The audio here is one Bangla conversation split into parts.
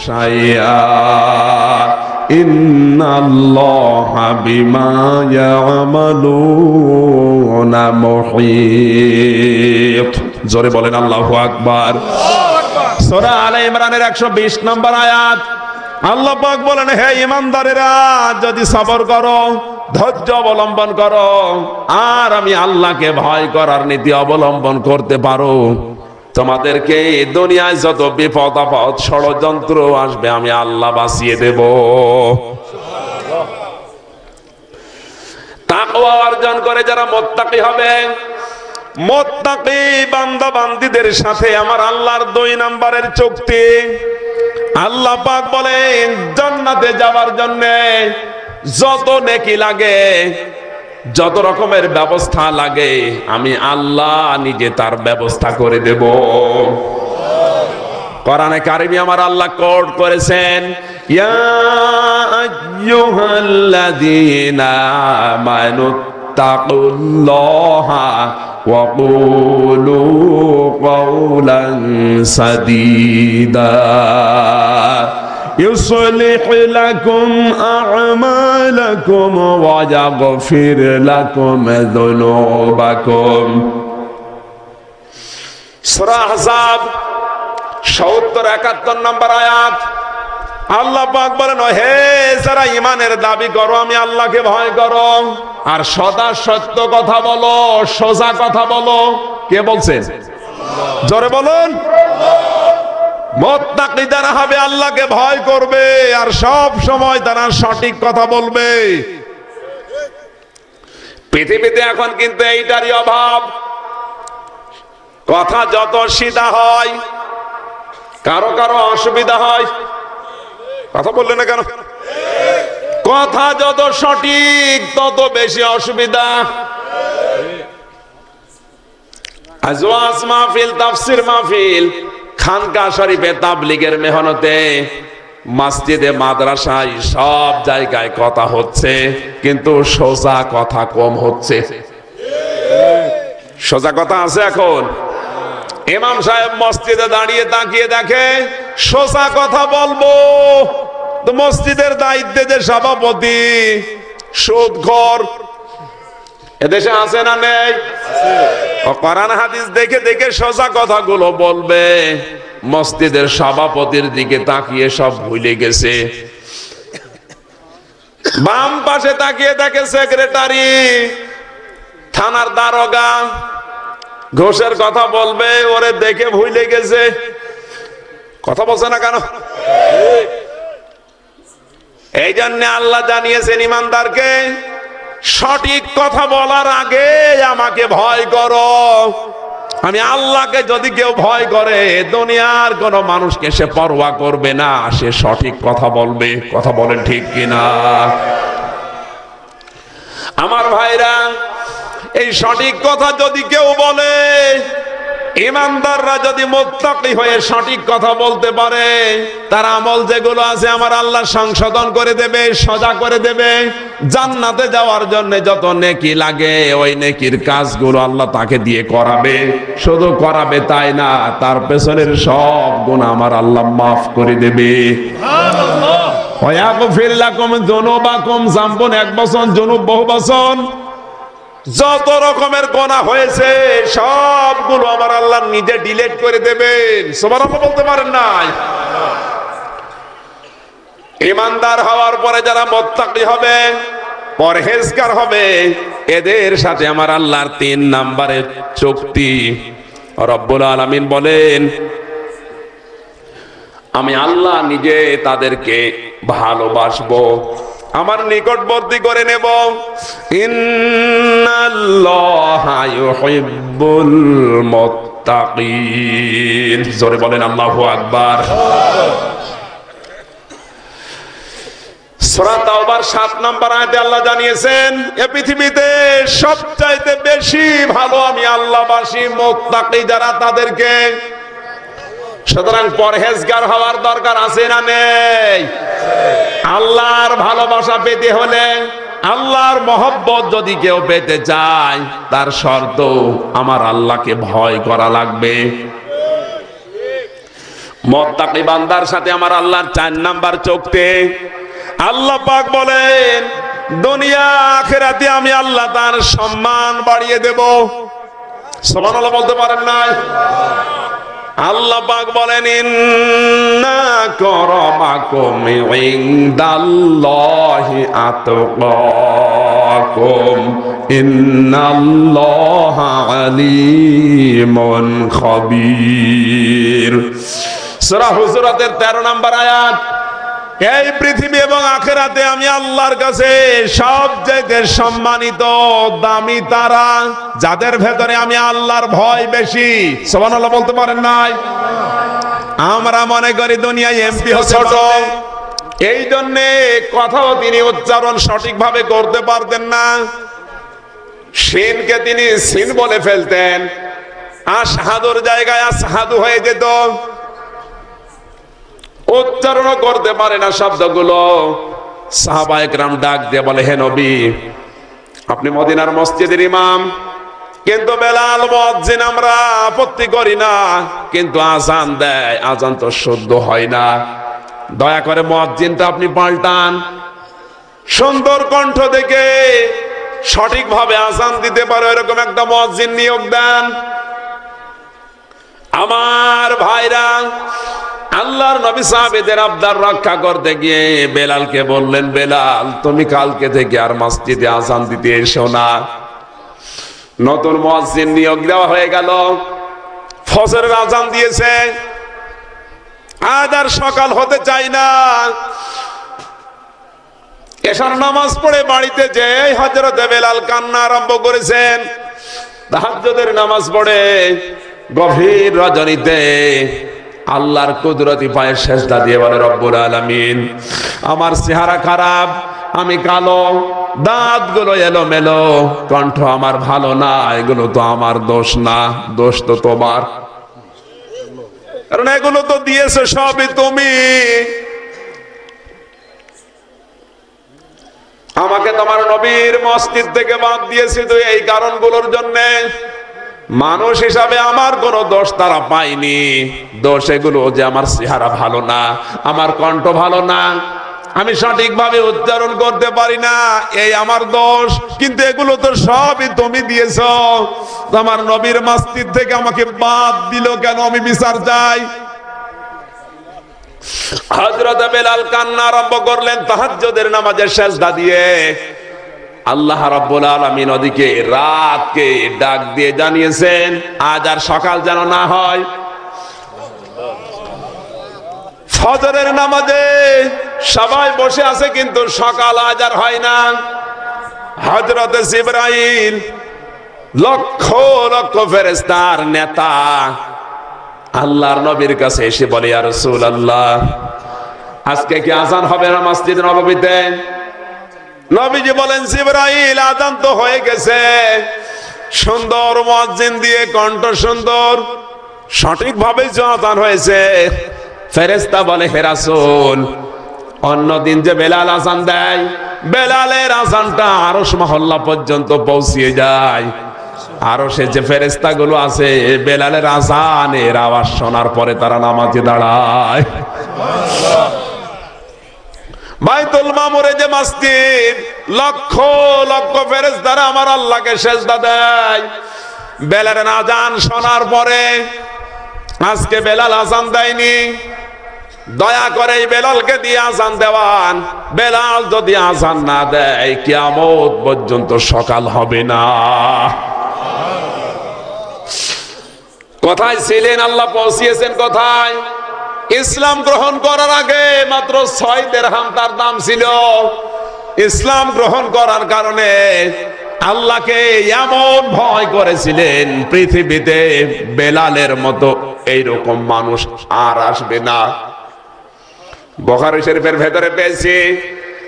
শাইআ ইন্নাল্লাহা বিমা ইয়া'মালুনা মুহীত। জোরে বলেন আল্লাহু আকবার। সূরা আলে ইমরানের 120 নম্বর আয়াত। আল্লাহ পাক বলেন, হে ঈমানদারেরা, যদি সবর করো, ধৈর্য অবলম্বন করো, আর আমি আল্লাহকে ভয় করার নীতি অবলম্বন করতে পারো, তোমাদেরকে দুনিয়ায় যত বিপদ আপদ ষড়যন্ত্র আসবে আমি আল্লাহ বাঁচিয়ে দেব। তাকওয়া অর্জন করে যারা মুত্তাকি হবে, মুত্তাকি বান্দা বান্দীদের সাথে আমার আল্লাহর 2 নম্বরের চুক্তি। আল্লাহ পাক বলেন, জান্নাতে যাওয়ার জন্য যত নেকি লাগে, যত রকমের ব্যবস্থা লাগে, আমি আল্লাহ নিজে তার ব্যবস্থা করে দেব। কোরআনে কারিমে আমার আল্লাহ কোড করেছেন, ইয়া আইয়ুহাল্লাযীনা আমানুত্তাকুল্লাহা ওয়া কুলু কাওলান সাদীদা يصلح لكم أعمالكم ويغفر لكم ذنوبكم। সূরা আহজাব 70-71 নম্বর আয়াত। আল্লাহ পাক বলেন, হে যারা ঈমানের দাবি করো, আমি আল্লাহকে ভয় করো আর সদা সত্য কথা বলো, সোজা কথা বলো। কে বলছেন? জোরে বলুন। মুত্তাকি যারা হবে আল্লাহকে ভয় করবে আর সব সময় তারা সঠিক কথা বলবে। পৃথিবীতে এখন কিন্তু এইটারই অভাব। কথা যত সিধা হয়, কারো কারো অসুবিধা হয়। কথা বললে না কেন? কথা যত সঠিক তত বেশি অসুবিধা। আজ ওয়াজ মাহফিল, তাফসীর মাহফিল, খানকা শরীফে তাবলীগের মেহনতে, মসজিদে মাদ্রাসায় সব জায়গায় কথা হচ্ছে, কিন্তু সোজা কথা কম হচ্ছে। সোজা কথা আছে এখন? ইমাম সাহেব মসজিদে দাঁড়িয়ে তাকিয়ে দেখে, সোজা কথা বলবো তো মসজিদের দায়িত্বে যে সভাপতি সুদখোর, এদেশে আছে না নেই? কোরআন হাদিস দেখে দেখে সোজা কথাগুলো বলবে, মসজিদের সভাপতির দিকে তাকিয়ে সব ভুলে গেছে। বাম পাশে তাকিয়ে দেখে সেক্রেটারি, থানার দারোগা, ঘোষের কথা বলবে, ওরে দেখে ভুলে গেছে। কথা বলছে না কেন? এই জন্য আল্লাহ জানিয়েছেন ঈমানদারকে, সঠিক কথা বলার আগে আমাকে ভয় করো। আমি আল্লাহকে যদি কেউ ভয় করে, দুনিয়ার কোন মানুষকে সে পরোয়া করবে না, সে সঠিক কথা বলবে। কথা বলেন ঠিক কিনা? আমার ভাইরা, এই সঠিক কথা যদি কেউ বলে, ঈমানদাররা যদি মুত্তাকি হয়ে সঠিক কথা বলতে পারে, তার আমল যেগুলো আছে আমার আল্লাহ সংশোধন করে দেবে, সজা করে দেবে। জান্নাতে যাওয়ার জন্য যত নেকি লাগে, ওই নেকির কাজগুলো আল্লাহ তাকে দিয়ে করাবে। শুধু করাবে তাই না, তার পেছনের সব গুনাহ আমার আল্লাহ মাফ করে দেবে। সুবহানাল্লাহ। ওয়া ইয়াগফির লাকুম যুনুবাকুম, জাম্বুন 1 বছর, যুনুব বহু বছর। যত রকমের গুনাহ হয়েছে সবগুলো আমার আল্লাহ নিজে ডিলিট করে দেবেন। সুবহানাল্লাহ বলতে পারেন নাই? ঈমানদার হওয়ার পরে যারা মুত্তাকি হবে, পরহেজগার হবে, এদের সাথে আমার আল্লাহর 3 নম্বরের চুক্তি। রব্বুল আলামিন বলেন, আমি আল্লাহ নিজে তাদেরকে ভালোবাসবো, আমার নিকটবর্তী করে নেব। ইন্নাল্লাহা ইউহিব্বুল মুত্তাকিন। জোরে বলেন আল্লাহু আকবার। সূরা তাওবার 7 নম্বর আয়াতে আল্লাহ জানিয়েছেন, এই পৃথিবীতে সবচাইতে বেশি ভালো আমি আল্লাহবাসী মুত্তাকি যারা, তাদেরকে। সুতরাং পরহেজগার হওয়ার দরকার আছে না নেই? আল্লাহর ভালোবাসা পেতে হলে, আল্লাহর মহব্বত যদি কেউ পেতে চায়, তার শর্ত আমার আল্লাহকে ভয় করা লাগবে। মুত্তাকি বান্দার সাথে আমার আল্লাহর 4 নাম্বার চুক্তি। আল্লাহ পাক বলেন দুনিয়া আখিরাতে আমি আল্লাহ তার সম্মান বাড়িয়ে দেব। সুবহানাল্লাহ বলতে পারেন না? আল্লাহ পাক বলেন ইন্না কারামাকুম ইনদাল্লাহি আতকাকুম ইন্নাল্লাহা আলিমুন খাবীর। সূরা হুজুরাতের 13 নম্বর আয়াত। এই পৃথিবী এবং আখিরাতে আমি আল্লাহর কাছে সবচেয়ে সম্মানিত দামি তারা যাদের ভেতরে আমি আল্লাহর ভয় বেশি। সুবহানাল্লাহ বলতে পারেন নাই? আমরা মনে করি দুনিয়ায় এমপি ছোট, এই জন্য কথাও তিনি উচ্চারণ সঠিকভাবে করতে পারতেন না। সিনকে তিনি সিন বলে ফেলতেন, আশহাদুর জায়গায় আসহাদু হয়ে যেত। উচ্চারণ করতে পারে না শব্দগুলো। সাহাবায়ে কেরাম ডাক দিয়ে বলে, হে নবী, আপনি মদিনার মসজিদের ইমাম, কিন্তু বেলাল মুয়াজ্জিন আমরা আপত্তি করি না, কিন্তু আজান দেয়, আজান তো শুদ্ধ হয় না, দয়া করে মুয়াজ্জিনটা আপনি পাল্টান। সুন্দর কণ্ঠ দেখে সঠিকভাবে আজান দিতে পারে এরকম একটা মুয়াজ্জিন নিয়োগ দেন। আমার ভাইরা, আল্লাহর নবী সাহাবীদের আবদার রক্ষা করতে গিয়ে বেলালকে বললেন, বেলাল তুমি কালকে থেকে আর মসজিদে আজান দিতে এসো না। নতুন মুয়াজ্জিন নিয়োগ দেওয়া হয়ে গেল। ফজরের আজান দিয়েছে, আজ আর সকাল হতে চাই না। এশার নামাজ পড়ে বাড়িতে যে হযরতে বেলাল কান্না আরম্ভ করেছেন। তাহাজ্জুদের নামাজ পড়ে গভীর রজনীতে আল্লাহর কুদরতি পায়ে সেজদা দিয়ে বলে, রব্বুল আলামিন, আমার চেহারা খারাপ, আমি কালো, দাঁতগুলো এলোমেলো, কণ্ঠ আমার ভালো না, এগুলো তো আমার দোষ না, দোষ তো তোমার, কারণ এগুলো তো দিয়েছো সবই তুমি। আমাকে তোমার নবীর মসজিদ থেকে বাদ দিয়েছি তো এই কারণগুলোর জন্য। মানুষ হিসাবে আমার কোনো দোষ তারা পায়নি। দোষ এগুলো যে আমার চেহারা ভালো না, আমার কণ্ঠ ভালো না, আমি সঠিকভাবে উচ্চারণ করতে পারি না, এই আমার দোষ। কিন্তু এগুলো তো সবই তুমি দিয়েছো। তোমার নবীর মসজিদ থেকে আমাকে বাদ দিল কেন? আমি বিচার চাই। হযরত বেলাল কান্না আরম্ভ করলেন তাহাজ্জুদের নামাজে সেজদা দিয়ে। আল্লাহ রাব্বুল আলামিন ওদিকে রাতকে ডাক দিয়ে জানিয়েছেন, আজ আর সকাল যেন না হয়। ফজরের নামাজে সবাই বসে আছে, কিন্তু সকাল আজ আর হয় না। হযরত জিবরাইল লক্ষ লক্ষ ফেরেশতার নেতা আল্লাহর নবীর কাছে এসে বলে, ইয়া রাসূলুল্লাহ, আজকে কি আযান হবে না মসজিদ নববীতে? নবীজি বলেন, জিবরাইল আযান তো হয়ে গেছে, সুন্দর মুয়াজ্জিন দিয়ে, কণ্ঠ সুন্দর, সঠিকভাবে আযান হয়েছে। ফেরেশতা বলে, হে রাসূল, অন্যদিন যে বেলাল আযান দেয়, বেলালের আযানটা আরশ মহল্লা পর্যন্ত পৌঁছিয়ে যায়। আরশে যে ফেরেশতাগুলো আছে, বেলালের আযানের আওয়াজ শোনার পরে তারা নামাজে দাঁড়ায়। বাইতুল মামুরে যে মসজিদ, লক্ষ লক্ষ ফেরেশতারা আমার আল্লাহকে সেজদা দেয় বেলালের আযান শোনার পরে। আজকে বেলাল আযান দেয়নি, দয়া করে এই বেলালকে দিয়ে আযান দেওয়ান। বেলাল যদি আযান না দেয়, কিয়ামত পর্যন্ত সকাল হবে না। কোথায় ছিলেন? আল্লাহ পৌঁছিয়েছেন কোথায়? ইসলাম গ্রহণ করার আগে মাত্র 6 দিরহাম তার দাম ছিল। ইসলাম গ্রহণ করার কারণে আল্লাহকে এমন ভয় করেছিলেন, পৃথিবীতে বেলালের মতো এইরকম মানুষ আর আসবে না। বুখারী শরীফের ভেতরে পেয়েছি,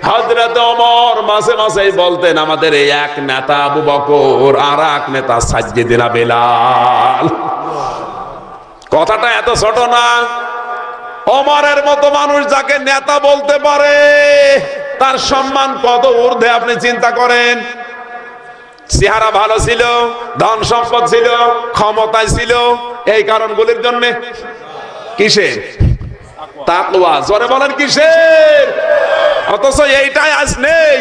হযরত ওমর মাঝে মাঝেই বলতেন, আমাদের এই এক নেতা আবু বকর, আর এক নেতা সাইয়্যিদনা বেলাল। কথাটা এত ছোট না। ওমরের মতো মানুষ যাকে নেতা বলতে পারে, তার সম্মান কত ঊর্ধ্বে আপনি চিন্তা করেন। চেহারা ভালো ছিল, ধন সম্পদ ছিল, ক্ষমতায় ছিল, এই কারণগুলির জন্য। কিসে? তাকওয়া। জোরে বলেন কিসের? অথচ এইটাই আজ নেই।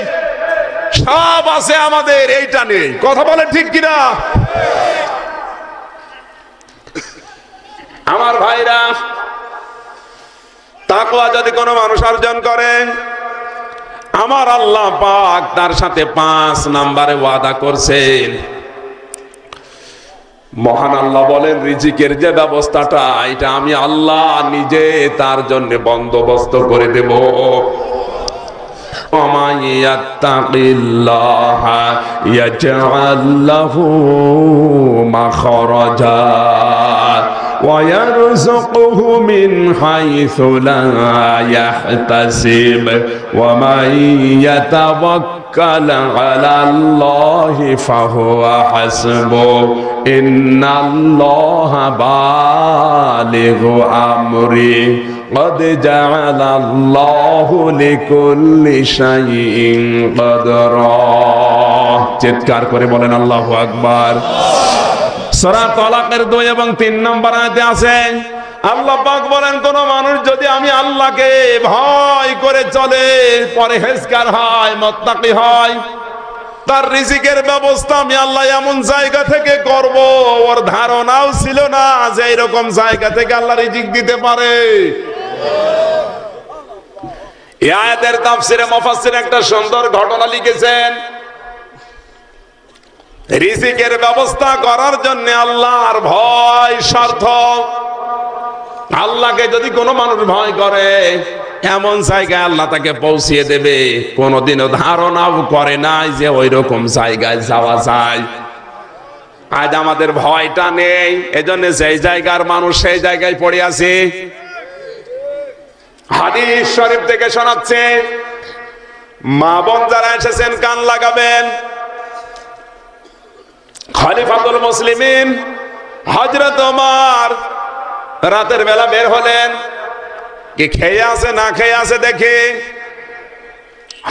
সব আছে আমাদের, এইটা নেই। কথা বলেন ঠিক কিনা? আমার ভাইরা, তাকওয়া যদি কোনো মানুষ অর্জন করে, আমার আল্লাহ পাক তার সাথে 5 নম্বরে ওয়াদা করছেন। মহান আল্লাহ বলেন, রিজিকের যে ব্যবস্থাটা, এটা আমি আল্লাহ নিজে তার জন্য বন্দোবস্ত করে দেব। ومن يتق الله يجعل له مخرجا ويرزقه من حيث لا يحتسب ومن يتوكل على الله فهو حسبه إن الله بالغ أمره قد جعل الله لكل شيء قدرا। চিৎকার করে বলেন আল্লাহু আকবার। সূরা তালাকের 2 এবং 3 নম্বর আয়াতে আছে, আল্লাহ পাক বলেন, কোন মানুষ যদি আমি আল্লাহকে ভয় করে চলে, পরহেজগার হয়, মুত্তাকি হয়, তার রিজিকের ব্যবস্থা আমি আল্লাহ এমন জায়গা থেকে করব, ওর ধারণাও ছিল না যে এরকম জায়গা থেকে আল্লাহ রিজিক দিতে পারে। এই আয়াতের তাফসিরে মুফাসসির একটা সুন্দর ঘটনা লিখেছেন। রিজিকের ব্যবস্থা করার জন্য আল্লাহর ভয় শর্ত। আল্লাহকে যদি কোনো মানুষ ভয় করে, এমন জায়গায় আল্লাহ তাকে পৌঁছিয়ে দেবে, কোনোদিনও ধারণাও করে নাই যে ওই রকম জায়গায় যাওয়া যায়। আজ আমাদের ভয়টা নেই, এজন্য যেই জায়গার মানুষ সেই জায়গায় পড়ে আছে। হাদিস শরীফ থেকে শোনাচ্ছে, মা বোন যারা এসেছেন কান লাগাবেন। খলিফাতুল মুসলিমিন হযরত ওমর রাতের বেলা বের হলেন, কি খেয়ে আছে না খেয়ে আছে দেখে।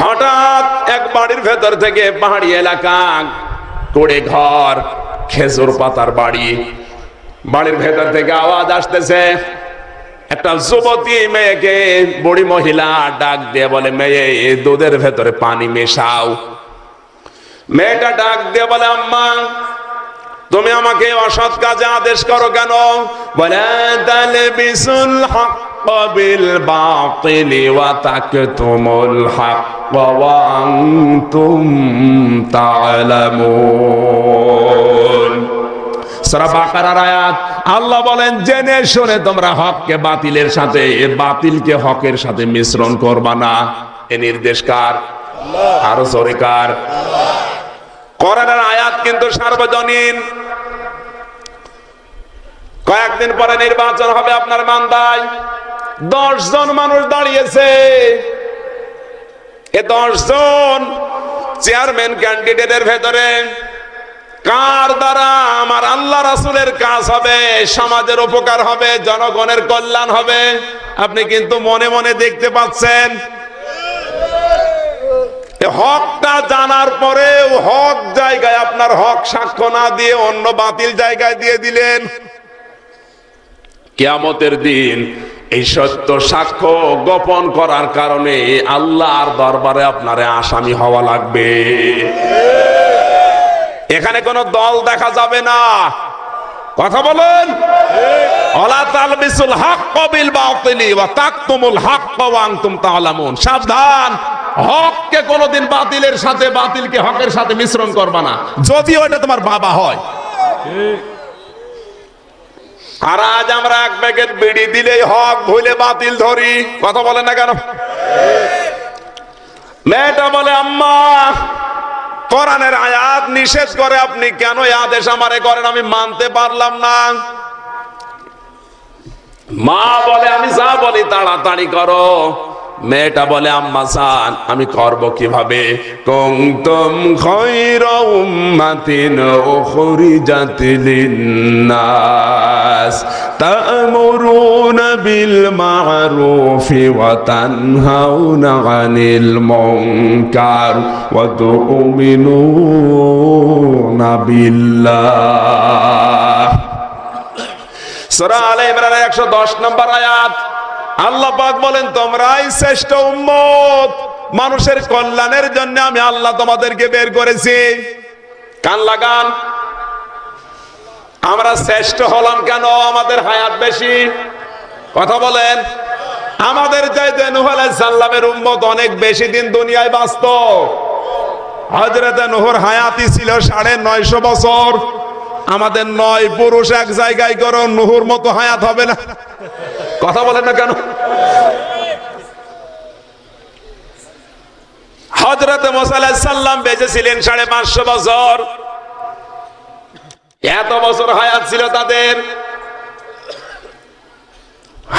হঠাৎ এক বাড়ির ভেতর থেকে, পাহাড়ি এলাকা, কুড়ে ঘর, খেজুর পাতার বাড়ি, বাড়ির ভেতর থেকে আওয়াজ আসতেছে। একটা যুবতী মেয়েকে বুড়ি মহিলা ডাক দিয়ে বলে, মেয়ে দুধের ভেতরে পানি মেশাও। মেয়েটা ডাক দিয়ে বলে, আম্মা তুমি আমাকে অসৎ কাজে আদেশ করো কেন? বলে, তালবিসুল হক বিল বাতিল ওয়া তাকতুমুল হক ওয়া আনতুম তা'লামুন। সূরা বাকারার আয়াত। আল্লাহ বলেন, জেনে শুনে তোমরা হককে বাতিলের সাথে, বাতিলকে হকের সাথে মিশ্রণ করবা না। এ নির্দেশ কার? আরো জোরে কার? কোরআনের আয়াত কিন্তু সার্বজনীন। কয়েকদিন পরে নির্বাচন হবে আপনার মান্দায়। 10 জন মানুষ দাঁড়িয়েছে। এ 10 জন চেয়ারম্যান ক্যান্ডিডেটের ভেতরে কার দ্বারা আমার আল্লাহ রাসূলের কাজ হবে, সমাজের উপকার হবে, জনগণের কল্যাণ হবে, আপনি কিন্তু মনে মনে দেখতে পাচ্ছেন। হকটা জানার পরেও হক জায়গায় আপনার হক সাক্ষ্য না দিয়ে অন্য বাতিল জায়গায় দিয়ে দিলেন। কিয়ামতের দিন এই সত্য সাক্ষ্য গোপন করার কারণে আল্লাহর দরবারে আপনারে আসামি হওয়া লাগবে। এখানে কোনো দল দেখা যাবে না। কথা বলেন, ওয়ালা তালবিসুল হক বিল বাতিল ওয়া তাকতুমুল হক ওয়া আনতুম তা'লামুন। সাবধান, হককে কোনোদিন বাতিলের সাথে, বাতিলকে হকের সাথে মিশ্রণ করবা না, যদিও এটা তোমার বাবা হয়। আর আজ আমরা এক প্যাকেট বিড়ি দিলেই হক ভুলে বাতিল ধরি। কথা বলেন না কেন? মেয়েটা বলে, আম্মা কোরআনের আয়াত নিষেধ করে, আপনি কেন এই আদেশ আমারে করেন? আমি মানতে পারলাম না। মা বলে, আমি যা বলি তাড়াতাড়ি করো। মেয়েটা বলে, আম্মা জান আমি করব কিভাবে? কুনতুম খায়রা উম্মাতিন উখরিজাত লিন-নাস তা'মুরুনা বিল মা'রুফি ওয়া তানহাউনা আনিল মুনকার ওয়া তু'মিনুনা বিল্লাহ। সূরা আলে ইমরানের 110 নম্বর আয়াত। আল্লাহ পাক বলেন তোমরাই শ্রেষ্ঠ উম্মত, মানুষের কল্যাণের জন্য আমি আল্লাহ তোমাদেরকে বের করেছি। কান লাগান, আমরা শ্রেষ্ঠ হলাম কেন? আমাদের হায়াত বেশি। কথা বলেন, আমাদের চাইতে নূহ আলাইহিস সালামের উম্মত অনেক বেশি দিন দুনিয়ায় বাঁচত। হযরত নূহর হায়াতই ছিল 950 বছর। আমাদের 9 পুরুষ এক জায়গায় করো, নূহর মতো হায়াত হবে না। কথা বলেন না কেন? হযরত মুসা আলাইহিস সালাম বেঁচে ছিলেন 550 বছর। এত বছর হায়াত ছিল তাদের।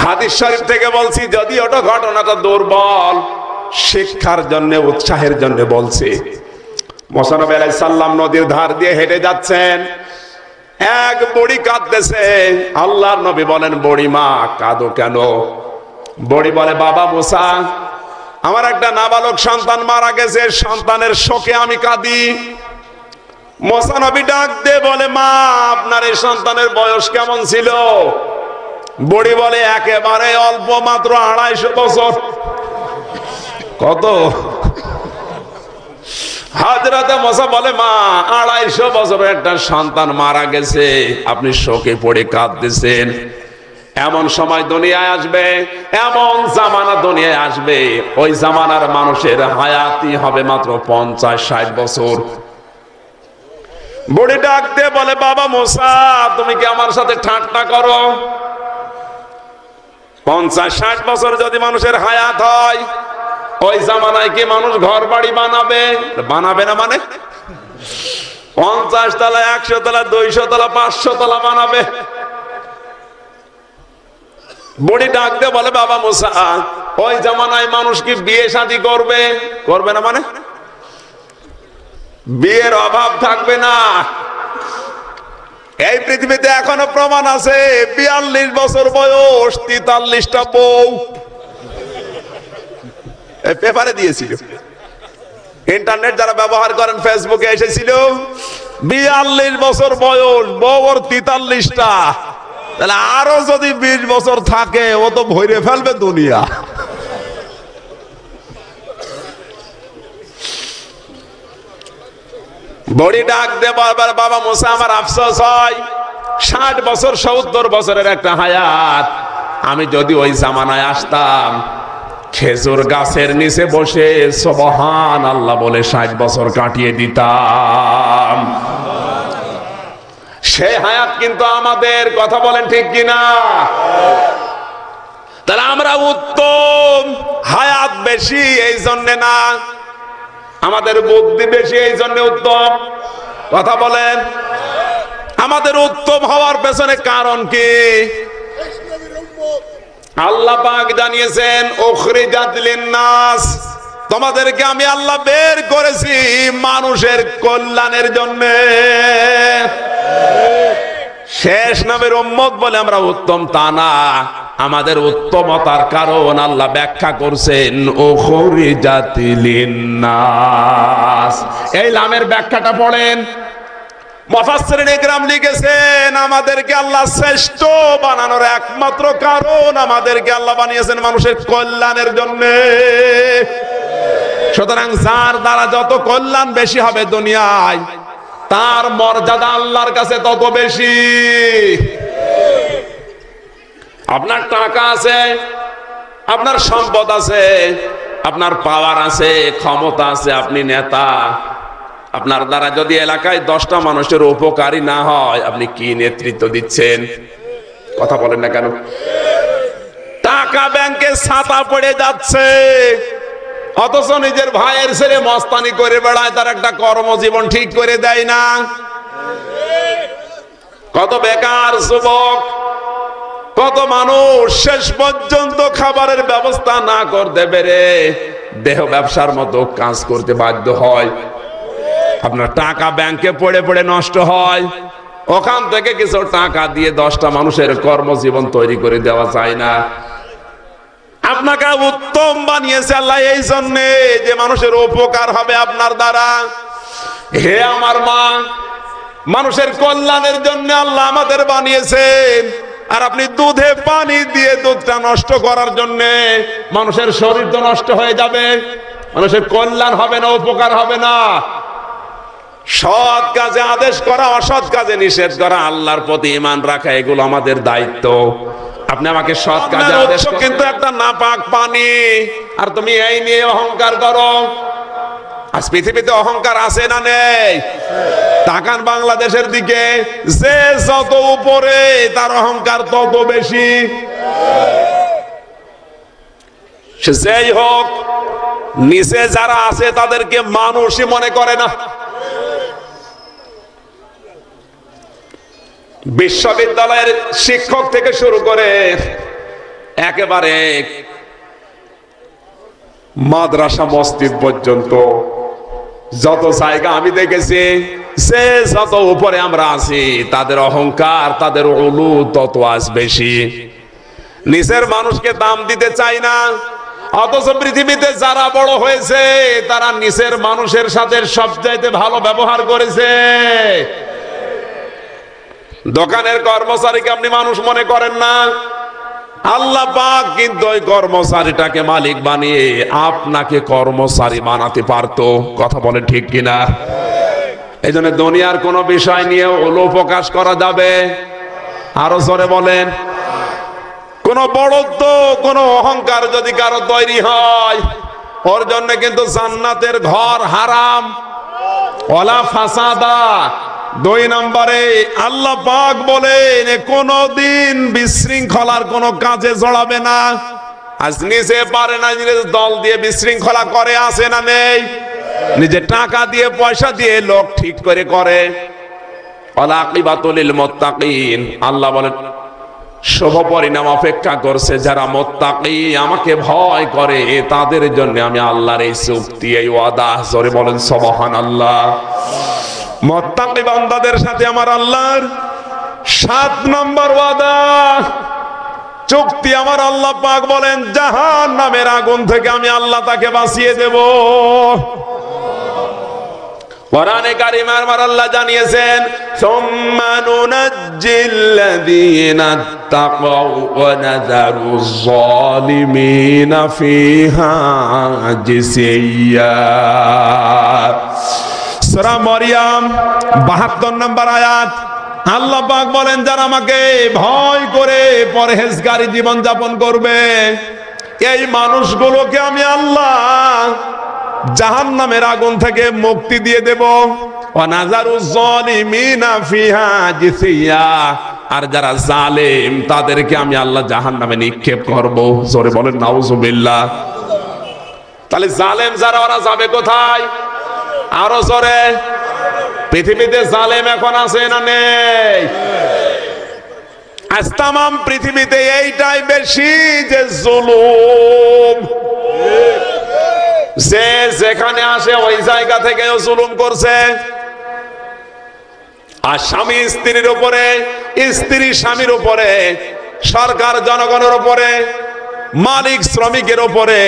হাদিস শরীফ থেকে বলছি, যদি ওটা ঘটনাটা দুর্বল, শিক্ষার জন্য উৎসাহের জন্য বলছি। মুসা নবী আলাইহিস সালাম নদীর ধার দিয়ে হেঁটে যাচ্ছেন, এক বুড়ি কাঁদতেছে। আল্লাহর নবী বলেন, বুড়ি মা কাঁদো কেন? বুড়ি বলে, বাবা মুসা, আমার একটা নাবালক সন্তান মারা গেছে, সন্তানের শোকে আমি কাঁদি। মুসা নবী ডাক দিয়ে বলে, মা আপনার এই সন্তানের বয়স কেমন ছিল? বুড়ি বলে, একেবারে অল্প, মাত্র 250 বছর। কত? হযরত মুসা বলে, মা 250 বছরের একটা সন্তান মারা গেছে, আপনি শোকে পড়ে কাঁদতেছেন। এমন সময় দুনিয়ায় আসবে, এমন জামানা দুনিয়ায় আসবে, ওই জামানার মানুষের হায়াতই হবে মাত্র 50-60 বছর। বুড়ি ডাক দিয়ে বলে, বাবা মুসা, তুমি কি আমার সাথে ঠাট্টা করো? 50-60 বছর যদি মানুষের হায়াত হয়, ওই জামানায় কি মানুষ ঘর বাড়ি বানাবে? বানাবে না মানে 50 তলা, 100 তলা, 200 তলা, 500 তলা বানাবে। বুড়ি ডাক দিয়ে বলে, বাবা মুসা, ওই জামানায় মানুষ কি বিয়ে শাদী করবে? করবে না মানে বিয়ের অভাব থাকবে না। এই পৃথিবীতে এখনো প্রমাণ আছে, 42 বছর বয়স, 43টা বউ। পেপারে দিয়েছিল, ইন্টারনেট যারা ব্যবহার করেন ফেসবুকে এসেছিল, 42 বছর বয়স, বউ ওর 43টা। তাহলে আরো যদি 20 বছর থাকে, ও তো ভরে ফেলবে দুনিয়া। বড়ি ডাক দে, বাবা মুসা, আমার আফসোস হয়, 60 বছর 70 বছরের একটা হায়াত, আমি যদি ওই জামানায় আসতাম, খেজুর গাছের নিচে বসে সুবহানাল্লাহ বলে 60 বছর কাটিয়ে দিতাম। সে হায়াত কিন্তু আমাদের। কথা বলেন ঠিক কিনা? তাহলে আমরা উত্তম, হায়াত বেশি এই জন্য না, আমাদের বুদ্ধি বেশি এই জন্য উত্তম। কথা বলেন, আমাদের উত্তম হওয়ার পেছনে কারণ কি? আল্লাহ পাক জানিয়েছেন, উখরিজাত লিন-নাস, তোমাদেরকে আমি আল্লাহ বের করেছি মানুষের কল্যাণের জন্য। শেষ নামের উম্মত বলে আমরা উত্তম তা না, আমাদের উত্তমতার কারণ আল্লাহ ব্যাখ্যা করছেন, উখরিজাত লিন-নাস। এই লামের ব্যাখ্যাটা পড়েন, মুফাসসিরিন ইকরাম লিখেছেন, আমাদেরকে আল্লাহ শ্রেষ্ঠ বানানোর একমাত্র কারণ, আমাদেরকে আল্লাহ বানিয়েছেন মানুষের কল্যাণের জন্য। সুতরাং যার দ্বারা যত কল্যাণ বেশি হবে দুনিয়ায়, তার মর্যাদা আল্লাহর কাছে তত বেশি। আপনার টাকা আছে, আপনার সম্পদ আছে, আপনার পাওয়ার আছে, ক্ষমতা আছে, আপনি নেতা, আপনার দ্বারা যদি এলাকায় 10টা মানুষের উপকারী না হয়, আপনি কি নেতৃত্ব দিচ্ছেন? কথা বলেন না কেন? টাকা ব্যাংকে ছাতা পড়ে যাচ্ছে, অথচ নিজের ভাইয়ের ছেলে মস্তানি করে বেড়ায়, তার একটা কর্মজীবন ঠিক করে দেয় না। কত বেকার যুবক, কত মানুষ শেষ পর্যন্ত খাবারের ব্যবস্থা না করতে পেরে দেহ ব্যবসার মতো কাজ করতে বাধ্য হয়। আপনার টাকা ব্যাংকে পড়ে পড়ে নষ্ট হয়, ওখান থেকে কিছু টাকা দিয়ে 10টা মানুষের কর্মজীবন তৈরি করে দেওয়া যায় না। আপনাকে উত্তম বানিয়েছে আল্লাহ এই জন্যে যে মানুষের উপকার হবে আপনার দ্বারা। হে আমার মা, মানুষের কল্যাণের জন্য আল্লাহ আমাদের বানিয়েছেন। আর আপনি দুধে পানি দিয়ে দুধটা নষ্ট করার জন্য মানুষের শরীর তো নষ্ট হয়ে যাবে, মানুষের কল্যাণ হবে না, উপকার হবে না। সৎ কাজে আদেশ করা, অসৎ কাজে নিষেধ করা, আল্লাহর প্রতি ঈমান রাখা, এগুলো আমাদের দায়িত্ব। আপনি আমাকে সৎ কাজে আদেশ করছেন, কিন্তু একটা নাপাক পানি, আর তুমি এই নিয়ে অহংকার করো। আজ পৃথিবীতে অহংকার আছে না নেই? তাকান বাংলাদেশের দিকে, যে যত উপরে তার অহংকার তত বেশি। সে যেই হোক, নিচে যারা আছে তাদেরকে মানুষই মনে করে না। বিশ্ববিদ্যালয়ের শিক্ষক থেকে শুরু করে একেবারে মাদ্রাসা মসজিদ পর্যন্ত যত জায়গা আমি দেখেছি, যে যত উপরে আমরা আছি তাদের অহংকার, তাদের উলু তত আজ বেশি। নিচের মানুষকে দাম দিতে চায় না, অথচ পৃথিবীতে যারা বড় হয়েছে তারা নিচের মানুষের সাথে সবচাইতে ভালো ব্যবহার করেছে। দোকানের কর্মচারীকে আপনি মানুষ মনে করেন না, আল্লাহ পাক কিন্তু ওই কর্মচারীটাকে মালিক বানিয়ে আপনাকে কর্মচারী বানাতে পারতো। কথা বলেন ঠিক কিনা? এই জন্য দুনিয়ার কোন বিষয় নিয়ে ওলো প্রকাশ করা যাবে? আরো জোরে বলেন। কোন বড়ত্ব, কোন অহংকার যদি কারো তৈরি হয়, ওর জন্য কিন্তু জান্নাতের ঘর হারাম। ওয়ালা ফাসাদা। 2 নম্বরে আল্লাহ পাক বলেন কোনদিন বিশৃঙ্খলার কোন কাজে জড়াবে না। আজ নিজে পারে না, নিজের দল দিয়ে বিশৃঙ্খলা করে, আছে না নেই? নিজে টাকা দিয়ে পয়সা দিয়ে লোক ঠিক করে করে। ওয়ালা আকিবাতুল লিল মুত্তাকিন। আল্লাহ বলেন শুভ পরিণাম অপেক্ষা করছে যারা মুত্তাকি, আমাকে ভয় করে, তাদের জন্য আমি আল্লাহর এই চুক্তি, এই ওয়াদা। জোরে বলেন সুবহানাল্লাহ। মুত্তাকি বান্দাদের সাথে আমার আল্লাহর 7 নম্বর ওয়াদা, চুক্তি। আমার আল্লাহ পাক বলেন জাহান্নামের আগুন থেকে আমি আল্লাহ তাকে বাঁচিয়ে দেব। কোরআনে কারিমে আমার আল্লাহ জানিয়েছেন সুম্মা নুনাজ্জিল্লাযীনা তাকাউ ওয়া নাযারুয যালিমিনা ফিহা জিসিয়্যা। সূরা মারইয়াম 72 নম্বর আয়াত। আল্লাহ পাক বলেন যারা আমাকে ভয় করে পরহেজগারী জীবন যাপন করবে, এই মানুষগুলোকে আমি আল্লাহ জাহান্নামের আগুন থেকে মুক্তি দিয়ে দেব। ওয়া নাযারুয যালিমিনা ফিহা জিসিয়্যা। আর যারা জালেম তাদেরকে আমি আল্লাহ জাহান্নামে নিক্ষেপ করব। জোরে বলেন নাউজুবিল্লাহ। তাহলে জালেম যারা, ওরা যাবে কোথায়? আরো জোরে। পৃথিবীতে জালেম এখন আছে না নেই? আজ তামাম পৃথিবীতে এইটাই বেশি যে জুলুম, যে যেখানে আসে ওই জায়গা থেকে জুলুম করছে। আর স্বামী স্ত্রীর উপরে, স্ত্রী স্বামীর উপরে, সরকার জনগণের উপরে, মালিক শ্রমিকের উপরে,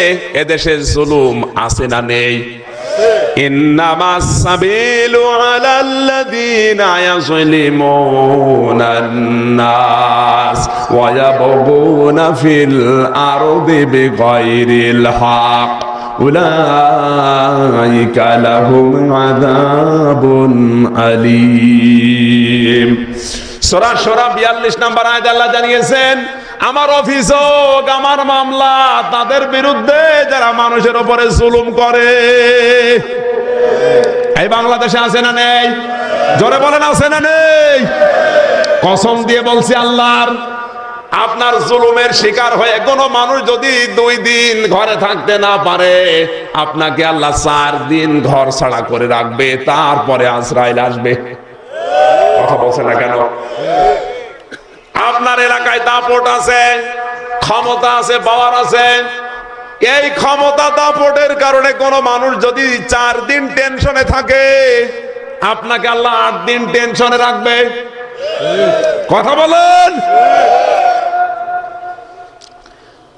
এদেশে জুলুম আছে না নেই? ইন্নামাস সাবিলু আলাল্লাযীনা ইয়াযলিমুনান নাস ওয়া ইয়াবগুনা ফিল আরদি বিগাইরিল হক উলাইকা লাহুম আযাবুন আলীম। সূরা শুরা 42 নম্বর আয়াতে আল্লাহ জানিয়েছেন আমার অভিযোগ, আমার মামলা তাদের বিরুদ্ধে যারা মানুষের উপরে জুলুম করে। এই বাংলাদেশে আছে না নেই? জোরে বলেন আছে না নেই? কসম দিয়ে বলছি আল্লাহর, আপনার জুলুমের শিকার হয়ে কোনো মানুষ যদি 2 দিন ঘরে থাকতে না পারে, আপনাকে আল্লাহ 4 দিন ঘর ছাড়া করে রাখবে, তারপরে আজরাইল আসবে। কথা বলছে না কেন? আপনার এলাকায় দাপট আছে, ক্ষমতা আছে, পাওয়ার আছে। এই ক্ষমতা দাপটের কারণে কোন মানুষ যদি 4 দিন টেনশনে থাকে, আপনাকে আল্লাহ 8 দিন টেনশনে রাখবে। কথা বলেন।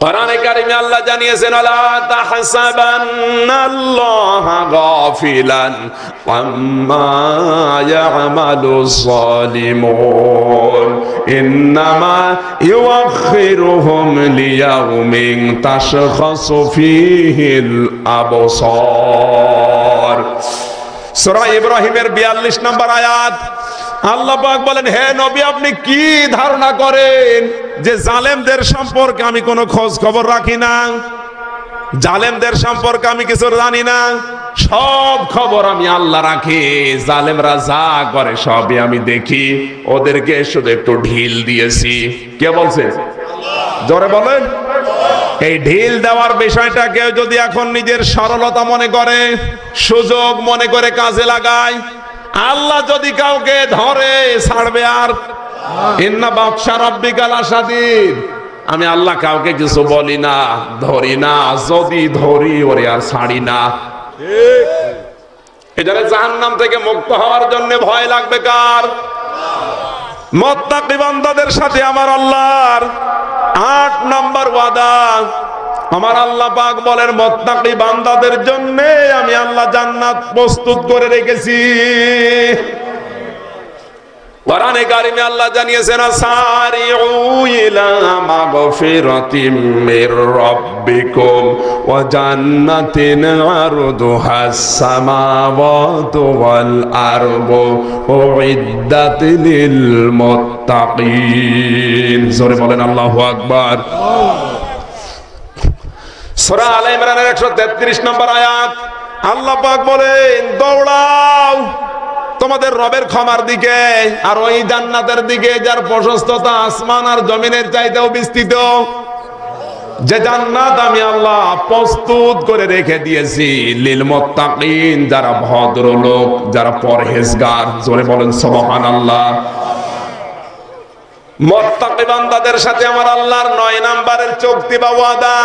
কোরআনে কারিমে আল্লাহ জানিয়েছেন আলা তাহসাবান্নাল্লাহা গাফিলান আম্মা ইয়ামালুজ জালিমুন ইন্নামা ইউআখিরুহুম লিয়াউমিন তাশখাসু ফীহিল আবসার। সূরা ইব্রাহিমের 42 নম্বর আয়াত। আল্লাহ পাক বলেন, হে নবী, আপনি কি ধারণা করেন যে জালেমদের সম্পর্কে আমি কোনো খোঁজ খবর রাখি না? জালেমদের সম্পর্কে আমি কিছু জানি না? সব খবর আমি আল্লাহ রাখি। জালেমরা যা করে সবই আমি দেখি। ওদেরকে শুধু একটু ঢিল দিয়েছি। কে বলছে? জোরে বলেন। এই ঢিল দেওয়ার বিষয়টা কেউ যদি এখন নিজের সরলতা মনে করে, সুযোগ মনে করে কাজে লাগায়, আল্লাহ যদি কাউকে ধরে ছাড়বে আর? ইন্না বাতশা রাব্বিকা লাশাদীদ। আমি আল্লাহ কাউকে কিছু বলি না, ধরি না, যদি ধরি ওরে আর ছাড়ি না। এজন্য জাহান্নাম থেকে মুক্ত হওয়ার জন্য ভয় লাগবে কার? মুত্তাকি বান্দাদের সাথে আমার আল্লাহর 8 নম্বর ওয়াদা। আমার আল্লাহ পাক বলেন, মুত্তাকি বান্দাদের জন্য আমি আল্লাহ জান্নাত প্রস্তুত করে রেখেছি। কোরআনে কারিমে আল্লাহ জানিয়েছেন, সারিউ ইলা মাগফিরাতিম মির রাব্বিকুম ওয়া জান্নাতিন আরদুহাস সামাওয়াতু ওয়াল আরদু উইদ্দাত লিল মুত্তাকিন। জোরে বলেন আল্লাহু আকবার। সূরা আলে ইমরানের 133 নম্বর আয়াত। আল্লাহ পাক বলেন, দৌড়াও তোমাদের রবের ক্ষমার দিকে আর ওই জান্নাতের দিকে যার প্রশস্ততা আসমান আর জমিনের চাইতেও বিস্তৃত, যে জান্নাত আমি আল্লাহ প্রস্তুত করে রেখে দিয়েছি লিল মুত্তাকিন, যারা ভদ্রলোক, যারা পরহেজগার। জোরে বলেন সুবহানাল্লাহ। মুত্তাকি বান্দাদের সাথে আমার আল্লাহর 9 নম্বরের চুক্তি বা ওয়াদা।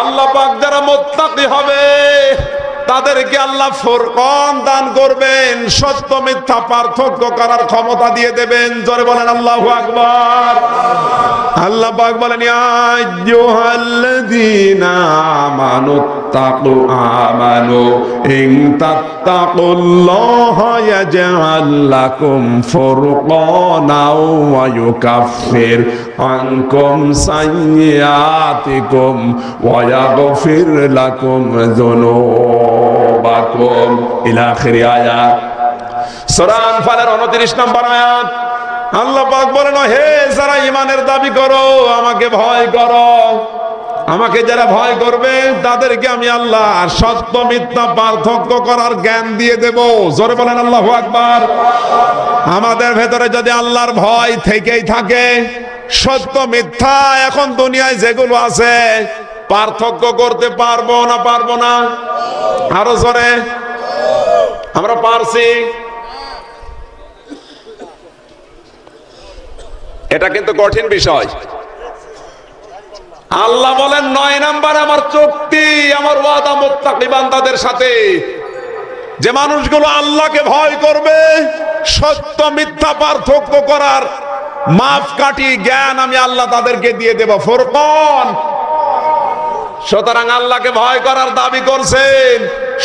আল্লাহ পাক যারা মুত্তাকি হবে তাদেরকে আল্লাহ ফুরকান দান করবেন, সত্য মিথ্যা পার্থক্য করার ক্ষমতা দিয়ে দেবেন। জোরে বলেন আল্লাহু আকবার। আল্লাহ পাক বলেন, ইয়া আইয়ুহাল্লাযীনা আমানু ইন তাত্তাকুল্লাহা ইয়াজআল লাকুম ফুরকানাও ওয়া ইউকাফির আনকুম সাইয়্যাতিকুম ওয়া ইয়াগফির লাকুম যুনুবাকুম ইলা আখির আয়াত। সূরা আনফালের 29 নম্বর আয়াত। আল্লাহ পাক বলেন, হে যারা ঈমানের দাবি করো, আমাকে ভয় করো। আমাকে যারা ভয় করবে তাদেরকে আমি আল্লাহ সত্য মিথ্যা পার্থক্য করার জ্ঞান দিয়ে দেব। জোরে বলেন আল্লাহু আকবার। আমাদের ভেতরে যদি আল্লাহর ভয় থেকেই থাকে, সত্য মিথ্যা এখন দুনিয়ায় যেগুলো আছে পার্থক্য করতে পারবো না? পারবো না? আরো জোরে। আমরা পারছি। এটা কিন্তু কঠিন বিষয়। আল্লাহ বলেন, 9 নাম্বার আমার চুক্তি, আমার ওয়াদা মুত্তাকি বান্দাদের সাথে, যে মানুষগুলো আল্লাহকে ভয় করবে, সত্য মিথ্যা পার্থক্য করার মাপকাঠি জ্ঞান আমি আল্লাহ তাদেরকে দিয়ে দেব, ফুরকান। সুতরাং আল্লাহকে ভয় করার দাবি করছেন,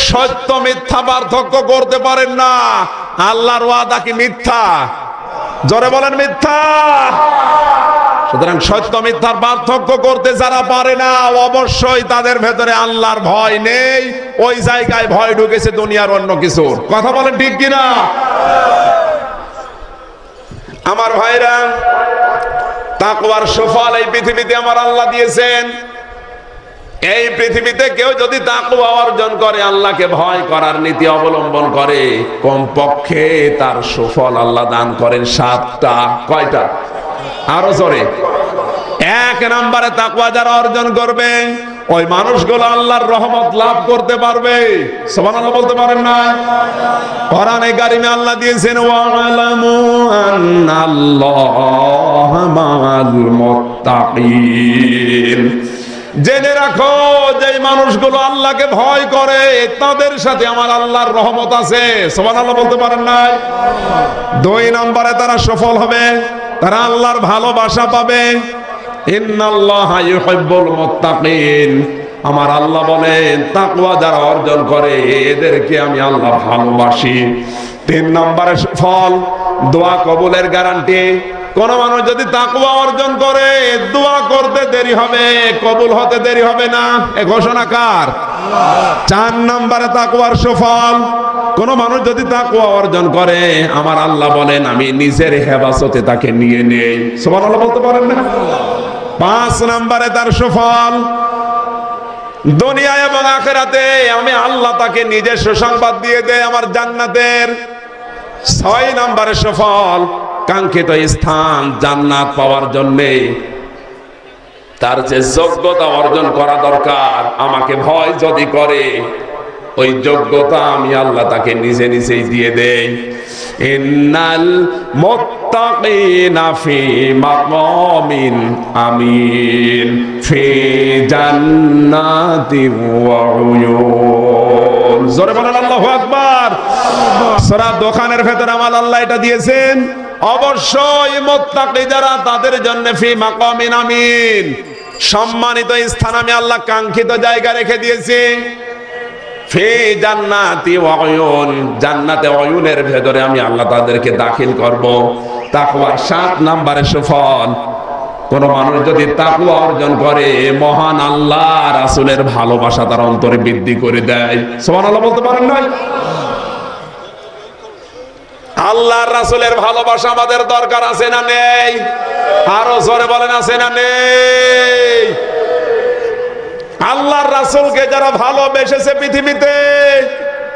সত্য মিথ্যা পার্থক্য করতে পারেন না। আল্লাহর ওয়াদা কি মিথ্যা? জোরে বলেন মিথ্যা। সুতরাং সত্য মিথ্যার পার্থক্য করতে যারা পারে না, অবশ্যই তাদের ভেতরে আল্লাহর ভয় নেই। ওই জায়গায় ভয় ঢুকেছে দুনিয়ার অন্য কিছুর। কথা বলেন ঠিক কিনা? আমার ভাইরা, তাকওয়ার সুফল এই পৃথিবীতে আমার আল্লাহ দিয়েছেন। এই পৃথিবীতে কেউ যদি তাকওয়া অর্জন করে, আল্লাহকে ভয় করার নীতি অবলম্বন করে, কমপক্ষে তার সুফল আল্লাহ দান করেন 7টা। কয়টা? আরো জোরে। 1 নম্বরে তাকওয়া যারা অর্জন করবে, ওই মানুষগুলো আল্লাহর রহমত লাভ করতে পারবে। সুবহানাল্লাহ বলতে পারেন না? কোরআনে কারিমে আল্লাহ দিয়েছেন, ওয়া'লামু আন্নাল্লাহা মা'আল মুত্তাকিন। জেনে রাখো, যে মানুষগুলো আল্লাহকে ভয় করে তাদের সাথে আমার আল্লাহর রহমত আছে। সুবহানাল্লাহ বলতে পারেন না? 2 নম্বরে তারা সফল হবে, তারা আল্লাহর ভালোবাসা পাবে। ইন্নাল্লাহা ইউহিব্বুল মুত্তাকিন, আমার আল্লাহ বলেন তাকওয়া যারা অর্জন করে এদেরকে আমি আল্লাহ ভালোবাসি। 3 নম্বরের ফল দোয়া কবুলের গ্যারান্টি। কোন মানুষ যদি তাকওয়া অর্জন করে দোয়া করতে দেরি হবে, কবুল হতে দেরি হবে না। এ ঘোষণা কার? 4 নম্বরে তাকওয়ার সুফল, কোন মানুষ যদি তাকওয়া অর্জন করে আমার আল্লাহ বলেন আমি নিজের হেফাজতে তাকে নিয়ে নেই। সুবহানাল্লাহ বলতে পারেন না? 5 নম্বরে তার সুফল, দুনিয়া এবং আখিরাতে আমি আল্লাহ তাকে নিজের সুসংবাদ দিয়ে দেয় আমার জান্নাতের। 6 নম্বরে সুফল, কাঙ্ক্ষিত স্থান জান্নাত পাওয়ার জন্য তার যে যোগ্যতা অর্জন করা দরকার, আমাকে ভয় যদি করে ওই যোগ্যতা আমি আল্লাহ তাকে নিজে নিজেই দিয়ে দেই। ইন্নাল মুত্তাকিনা ফি মাকামিন আমিন ফি জান্নাতিন ওয়া উয়ুন। জোরে বলেন আল্লাহু আকবার। সূরা দোকানের ভেতরে আমার আল্লাহ এটা দিয়েছেন। অবশ্যই মুত্তাকি যারা তাদের জন্য ফি মাকামিন আমিন, সম্মানিত স্থান আমি আল্লাহ কাঙ্ক্ষিত জায়গা রেখে দিয়েছি। ফি জান্নাতি ওয়া উয়ুন, জান্নাতে উয়ুনের ভেতরে আমি আল্লাহ তাদেরকে দাখিল করব। তাকওয়ার 7 নম্বরের সুফল, কোন মানুষ যদি তাকওয়া অর্জন করে মহান আল্লাহ রাসূলের ভালোবাসা তার অন্তরে বৃদ্ধি করে দেয়। সুবহানাল্লাহ বলতে পারেন না? আল্লাহর রাসূলের ভালোবাসা আমাদের দরকার আছে না নেই? আরো জোরে বলেন আছে না নেই? আল্লাহর রাসূলকে যারা ভালোবেসেছে পৃথিবীতে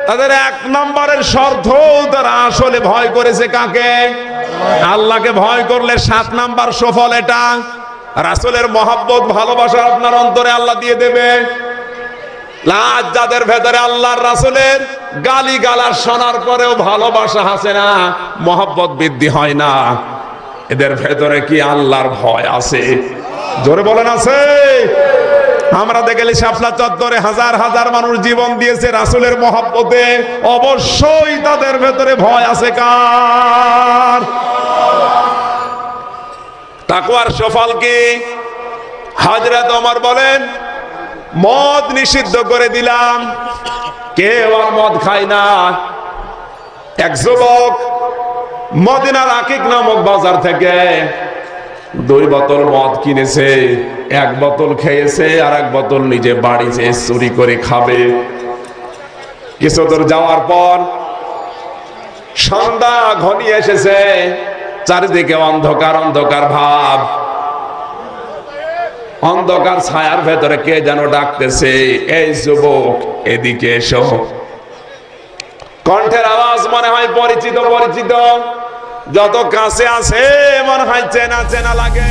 তাদের 1 নম্বরের শর্ত তারা আসলে ভয় করেছে কাকে? আল্লাহকে ভয় করলে 7 নম্বর সফল এটা। রাসূলের মহব্বত ভালোবাসা আপনার অন্তরে আল্লাহ দিয়ে দেবে। লাজ যাদের ভেতরে আল্লাহর রাসূলের গালি গালাজ শোনার পরেও ভালোবাসা আছে না, মহব্বত বৃদ্ধি হয় না, এদের ভেতরে কি আল্লাহর ভয় আছে? জোরে বলেন আছে? আমরা দেখেছি শাপলা চত্বরে হাজার হাজার মানুষ জীবন দিয়েছে রাসূলের মহব্বতে, অবশ্যই তাদের ভেতরে ভয় আছে কার? তাকওয়ার সফল কি? হযরত ওমর বলেন মদ নিষিদ্ধ করে দিলাম, কেউ আর মদ খায় না। এক যুবক মদিনার আকিক নামক বাজার থেকে 2 বোতল মদ কিনেছে, 1 বোতল খেয়েছে আর 1 বোতল নিজে বাড়িতে চুরি করে খাবে। কিছু দূর যাওয়ার পর সন্ধ্যা ঘনিয়ে এসেছে, চারিদিকে অন্ধকার অন্ধকার ভাব, অন্ধকার ছায়ার ভেতরে কে যেন ডাকতেছে, এই যুবক এদিকে এসো। কণ্ঠের আওয়াজ মনে হয় পরিচিত পরিচিত, যত কাছে আসে মনে হয় চেনা চেনা লাগে।